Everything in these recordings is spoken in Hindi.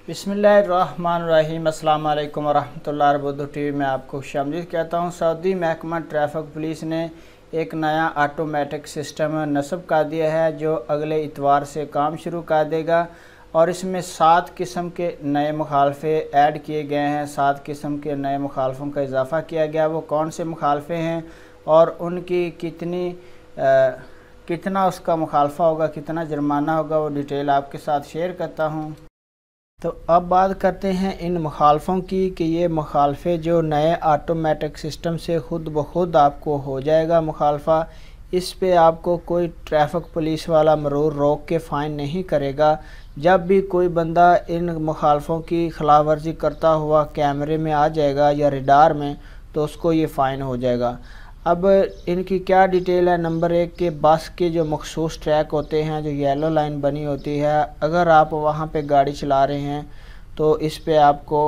बिस्मिल्लाहिर्रहमानिर्रहीम। अस्सलाम वालेकुम वरहमतुल्लाहि वबरकातुहू। टीवी में आपको खुशामदीद कहता हूँ। सऊदी महकमा ट्रैफिक पुलिस ने एक नया ऑटोमेटिक सिस्टम नस्ब कर दिया है जो अगले इतवार से काम शुरू कर देगा और इसमें 7 किस्म के नए मुखालफे ऐड किए गए हैं। 7 किस्म के नए मुखालफों का इजाफ़ा किया गया। वो कौन से मुखालफे हैं और उनकी कितना उसका मुखालफा होगा, कितना जुर्माना होगा, वो डिटेल आपके साथ शेयर करता हूँ। तो अब बात करते हैं इन मुखालफों की कि ये मुखालफे जो नए ऑटोमेटिक सिस्टम से ख़ुद ब खुद आपको हो जाएगा मुखालफा। इस पे आपको कोई ट्रैफिक पुलिस वाला मरूर रोक के फ़ाइन नहीं करेगा। जब भी कोई बंदा इन मुखालफों की खिलाफ वर्जी करता हुआ कैमरे में आ जाएगा या रडार में, तो उसको ये फ़ाइन हो जाएगा। अब इनकी क्या डिटेल है। नंबर 1 के बस के जो मखसूस ट्रैक होते हैं, जो येलो लाइन बनी होती है, अगर आप वहाँ पे गाड़ी चला रहे हैं तो इस पे आपको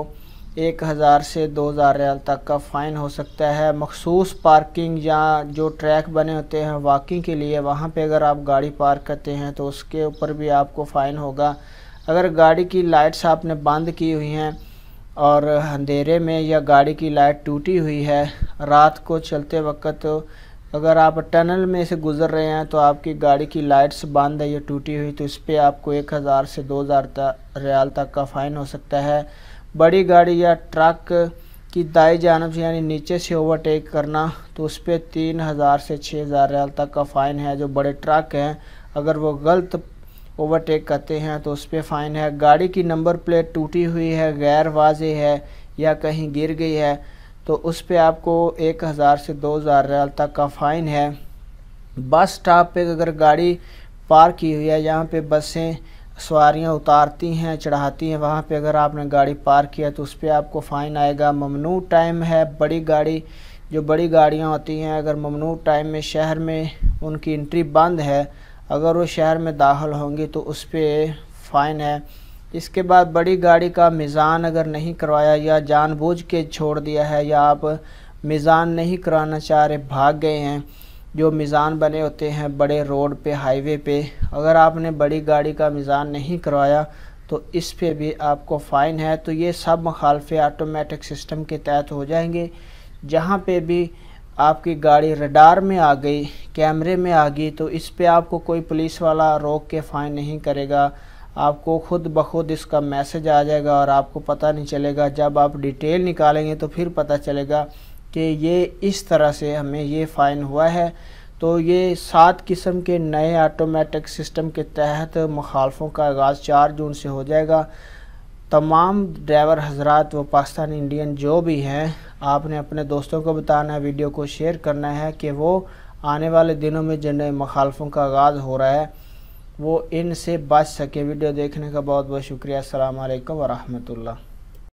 1000 से 2000 रियाल तक का फ़ाइन हो सकता है। मखसूस पार्किंग या जो ट्रैक बने होते हैं वॉकिंग के लिए, वहाँ पे अगर आप गाड़ी पार्क करते हैं तो उसके ऊपर भी आपको फ़ाइन होगा। अगर गाड़ी की लाइट्स आपने बंद की हुई हैं और अंधेरे में या गाड़ी की लाइट टूटी हुई है रात को चलते वक्त, अगर आप टनल में से गुज़र रहे हैं तो आपकी गाड़ी की लाइट्स बंद है या टूटी हुई, तो इस पे आपको 1000 से 2000 रियाल तक का फ़ाइन हो सकता है। बड़ी गाड़ी या ट्रक की दाई जानब से यानी नीचे से ओवरटेक करना, तो उस पर 3000 से 6000 रियाल तक का फ़ाइन है। जो बड़े ट्रक हैं अगर वो गलत ओवरटेक करते हैं तो उस पर फ़ाइन है। गाड़ी की नंबर प्लेट टूटी हुई है, गैर वाज़े है या कहीं गिर गई है, तो उस पे आपको 1000 से 2000 रियाल तक का फ़ाइन है। बस स्टॉप पे अगर गाड़ी पार्क की हुई है, यहाँ पे बसें सवारियाँ उतारती हैं चढ़ाती हैं, वहाँ पे अगर आपने गाड़ी पार्क किया तो उस पर आपको फ़ाइन आएगा। ममनू टाइम है। बड़ी गाड़ी जो बड़ी गाड़ियाँ होती हैं, अगर ममनू टाइम में शहर में उनकी एंट्री बंद है, अगर वो शहर में दाखिल होंगी तो उस पर फ़ाइन है। इसके बाद बड़ी गाड़ी का मिज़ान अगर नहीं करवाया या जानबूझ के छोड़ दिया है या आप मिज़ान नहीं कराना चाह रहे, भाग गए हैं, जो मिज़ान बने होते हैं बड़े रोड पे हाईवे पे, अगर आपने बड़ी गाड़ी का मिज़ान नहीं करवाया तो इस पे भी आपको फ़ाइन है। तो ये सब मुखालफे ऑटोमेटिक सिस्टम के तहत हो जाएंगे। जहाँ पे भी आपकी गाड़ी रडार में आ गई, कैमरे में आ गई, तो इस पे आपको कोई पुलिस वाला रोक के फ़ाइन नहीं करेगा। आपको खुद ब खुद इसका मैसेज आ जाएगा और आपको पता नहीं चलेगा। जब आप डिटेल निकालेंगे तो फिर पता चलेगा कि ये इस तरह से हमें ये फ़ाइन हुआ है। तो ये 7 किस्म के नए ऑटोमेटिक सिस्टम के तहत मुखालफों का आगाज़ 4 जून से हो जाएगा। तमाम ड्राइवर हजरात व पाकिस्तानी इंडियन जो भी हैं, आपने अपने दोस्तों को बताना है, वीडियो को शेयर करना है कि वो आने वाले दिनों में जिन नए मुखालफों का आगाज़ हो रहा है वो इनसे बच सके। वीडियो देखने का बहुत बहुत शुक्रिया। अस्सलाम वालेकुम वरहमतुल्लाह।